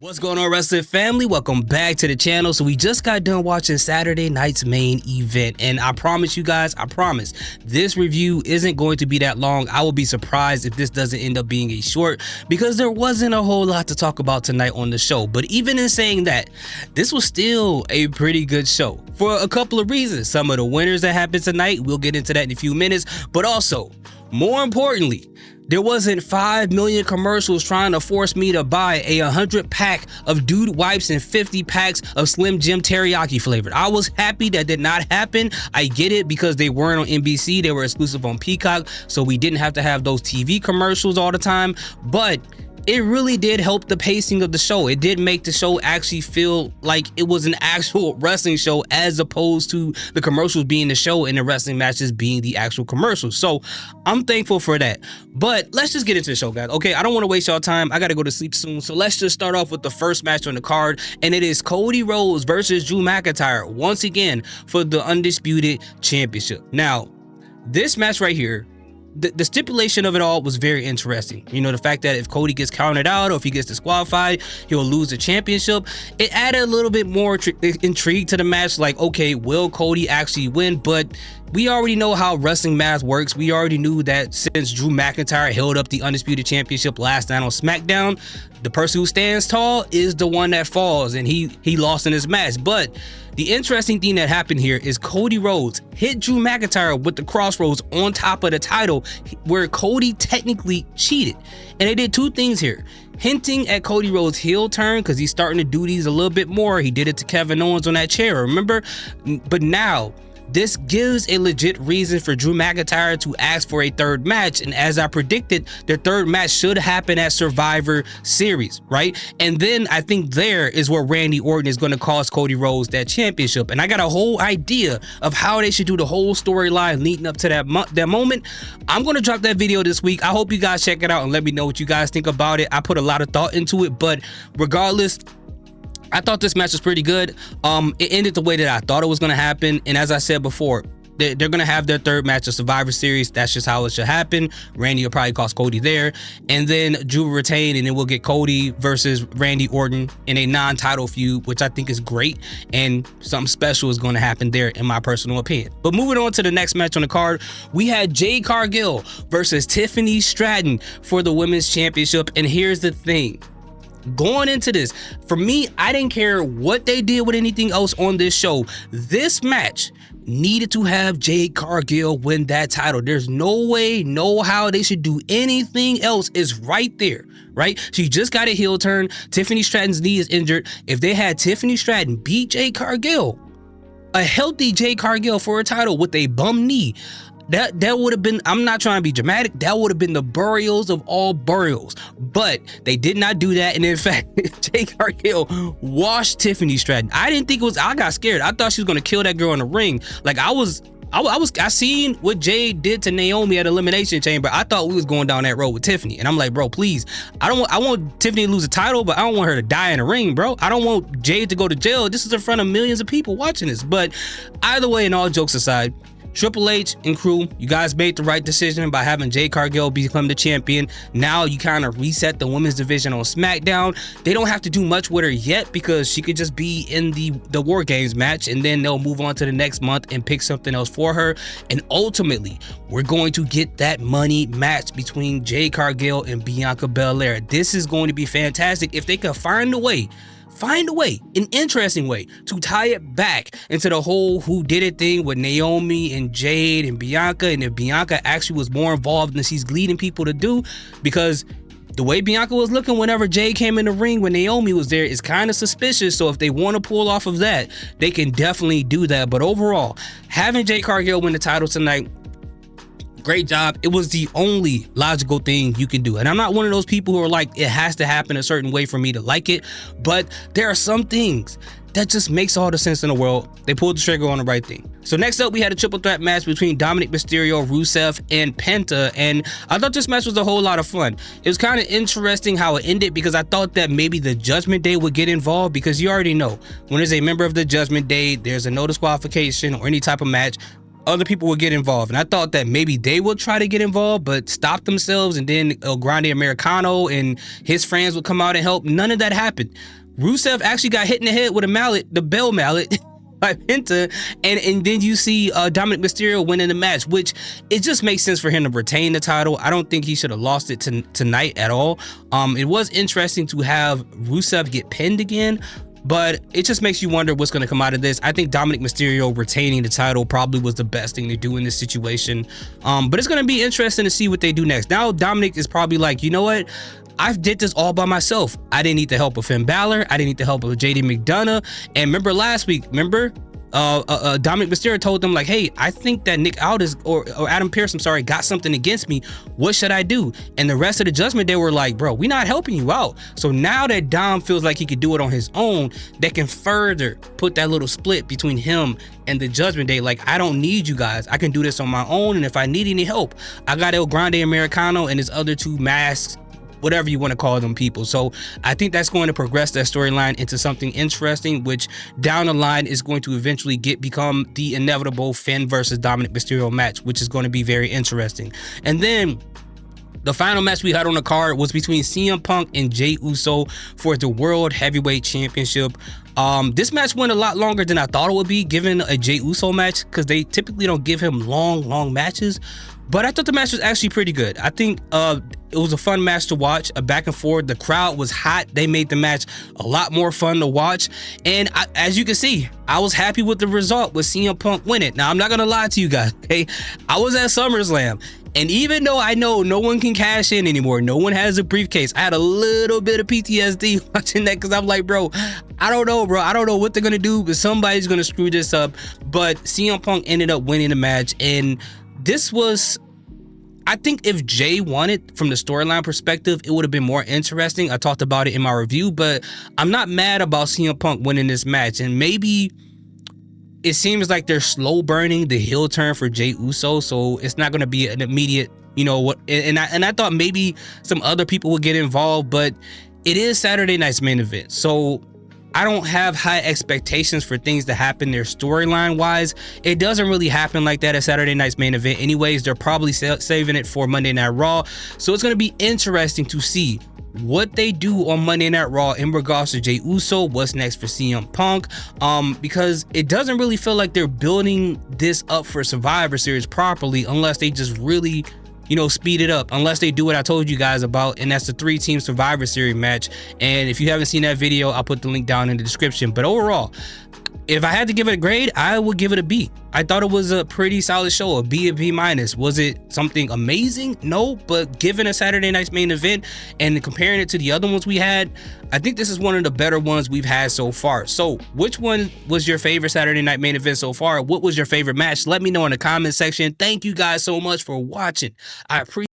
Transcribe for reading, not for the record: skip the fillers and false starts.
What's going on, wrestling family? Welcome back to the channel. So we just got done watching Saturday night's main event, and I promise you guys, this review isn't going to be that long. I will be surprised if this doesn't end up being a short, because there wasn't a whole lot to talk about tonight on the show. But even in saying that, this was still a pretty good show for a couple of reasons. Some of the winners that happened tonight, we'll get into that in a few minutes, but also, more importantly, there wasn't 5 million commercials trying to force me to buy a 100 pack of Dude Wipes and 50 packs of Slim Jim teriyaki flavored. I was happy that did not happen. I get it because they weren't on NBC, they were exclusive on Peacock, so we didn't have to have those TV commercials all the time, but it really did help the pacing of the show. It did make the show actually feel like it was an actual wrestling show, as opposed to the commercials being the show and the wrestling matches being the actual commercials. So I'm thankful for that. But let's just get into the show, guys. Okay, I don't want to waste y'all time. I got to go to sleep soon. So let's just start off with the first match on the card, and it is Cody Rhodes versus Drew McIntyre once again for the Undisputed Championship. Now, this match right here, the stipulation of it all was very interesting. You know, the fact that if Cody gets counted out or if he gets disqualified, he'll lose the championship. It added a little bit more intrigue to the match. Like, okay, will Cody actually win? But we already know how wrestling math works. We already knew that since Drew McIntyre held up the Undisputed Championship last night on SmackDown, the person who stands tall is the one that falls, and he lost in this match. But the interesting thing that happened here is Cody Rhodes hit Drew McIntyre with the crossroads on top of the title, where Cody technically cheated. And they did two things here, hinting at Cody Rhodes' heel turn, because he's starting to do these a little bit more. He did it to Kevin Owens on that chair, remember? But now, this gives a legit reason for Drew McIntyre to ask for a third match, and as I predicted, their third match should happen at Survivor Series, right? And then I think there is where Randy Orton is going to cost Cody Rhodes that championship, and I got a whole idea of how they should do the whole storyline leading up to that moment. I'm going to drop that video this week. I hope you guys check it out and let me know what you guys think about it. I put a lot of thought into it, but regardless, I thought this match was pretty good. It ended the way that I thought it was going to happen. And as I said before, they're going to have their third match of Survivor Series. That's just how it should happen. Randy will probably cost Cody there. And then Drew will retain, and then we'll get Cody versus Randy Orton in a non-title feud, which I think is great. And something special is going to happen there, in my personal opinion. But moving on to the next match on the card, we had Jade Cargill versus Tiffany Stratton for the Women's Championship. And here's the thing. Going into this, for me, I didn't care what they did with anything else on this show. This match needed to have Jade Cargill win that title. There's no way, no how they should do anything else. Is right there, right? She just got a heel turn. Tiffany Stratton's knee is injured. If they had Tiffany Stratton beat Jade Cargill, a healthy Jade Cargill for a title with a bum knee, that would have been, I'm not trying to be dramatic, that would have been the burials of all burials. But they did not do that, and in fact, Jade Cargill washed Tiffany Stratton. I didn't think it was, I got scared. I thought she was gonna kill that girl in the ring. Like I seen what Jade did to Naomi at Elimination Chamber. I thought we was going down that road with Tiffany, and I'm like, bro, please, I want Tiffany to lose a title, but I don't want her to die in the ring, bro. I don't want Jade to go to jail. This is in front of millions of people watching this. But either way, and all jokes aside, Triple H and crew, you guys made the right decision by having Jade Cargill become the champion. Now you kind of reset the women's division on SmackDown. They don't have to do much with her yet, because she could just be in the War Games match, and then they'll move on to the next month and pick something else for her. And ultimately, we're going to get that money match between Jade Cargill and Bianca Belair. This is going to be fantastic if they can find a way, an interesting way to tie it back into the whole who did it thing with Naomi and Jade and Bianca, and if Bianca actually was more involved than she's leading people to do, because the way Bianca was looking whenever Jade came in the ring when Naomi was there is kind of suspicious. So if they want to pull off of that, they can definitely do that. But overall, having Jade Cargill win the title tonight, great job. It was the only logical thing you can do. And I'm not one of those people who are like, it has to happen a certain way for me to like it. But there are some things that just makes all the sense in the world. They pulled the trigger on the right thing. So next up, we had a triple threat match between Dominic Mysterio, Rusev, and Penta. And I thought this match was a whole lot of fun. It was kind of interesting how it ended, because I thought that maybe the Judgment Day would get involved, because you already know when there's a member of the Judgment Day, there's a no disqualification or any type of match. other people would get involved. And I thought that maybe they would try to get involved, but stop themselves. And then El Grande Americano and his friends would come out and help. None of that happened. Rusev actually got hit in the head with a mallet, the bell mallet, by Penta. And then you see Dominic Mysterio winning the match, which it just makes sense for him to retain the title. I don't think he should have lost it tonight at all. It was interesting to have Rusev get pinned again, but it just makes you wonder what's going to come out of this. I think Dominic Mysterio retaining the title probably was the best thing to do in this situation. But it's going to be interesting to see what they do next. Now Dominic is probably like, you know what? I did this all by myself. I didn't need the help of Finn Balor. I didn't need the help of JD McDonough. And remember last week, Dominic Mysterio told them like, hey, I think that Nick Aldis or Adam Pearce, I'm sorry, got something against me. What should I do? And the rest of the Judgment Day were like, bro, we're not helping you out. So now that Dom feels like he could do it on his own, that can further put that little split between him and the Judgment Day. Like, I don't need you guys. I can do this on my own. And if I need any help, I got El Grande Americano and his other two masks, whatever you want to call them people. So I think that's going to progress that storyline into something interesting, which down the line is going to eventually become the inevitable Finn versus Dominic Mysterio match, which is going to be very interesting. And then the final match we had on the card was between CM Punk and Jey Uso for the World Heavyweight Championship. This match went a lot longer than I thought it would be, given a Jey Uso match, because they typically don't give him long matches. But I thought the match was actually pretty good. I think it was a fun match to watch, a back and forth. The crowd was hot. They made the match a lot more fun to watch. And as you can see, I was happy with the result with CM Punk winning. Now, I'm not going to lie to you guys, okay? I was at SummerSlam. And even though I know no one can cash in anymore, no one has a briefcase, I had a little bit of PTSD watching that, because I'm like, bro, I don't know what they're going to do, but somebody's going to screw this up. But CM Punk ended up winning the match. And this was, I think if Jay won it from the storyline perspective, it would have been more interesting. I talked about it in my review, but I'm not mad about CM Punk winning this match. And maybe it seems like they're slow burning the heel turn for Jey Uso, so it's not going to be an immediate, you know what. And I thought maybe some other people would get involved, but it is Saturday night's main event, so I don't have high expectations for things to happen there storyline wise. It doesn't really happen like that at Saturday night's main event anyways. They're probably saving it for Monday Night Raw. So it's going to be interesting to see what they do on Monday Night Raw in regards to Jey Uso, what's next for CM Punk, because it doesn't really feel like they're building this up for Survivor Series properly, unless they just really, you know, speed it up, unless they do what I told you guys about, and that's the 3-team Survivor Series match. And if you haven't seen that video, I'll put the link down in the description. But overall, if I had to give it a grade, I would give it a B. I thought it was a pretty solid show, a B, a B minus. Was it something amazing? No, but given a Saturday night's main event and comparing it to the other ones we had, I think this is one of the better ones we've had so far. So which one was your favorite Saturday night main event so far? What was your favorite match? Let me know in the comment section. Thank you guys so much for watching. I appreciate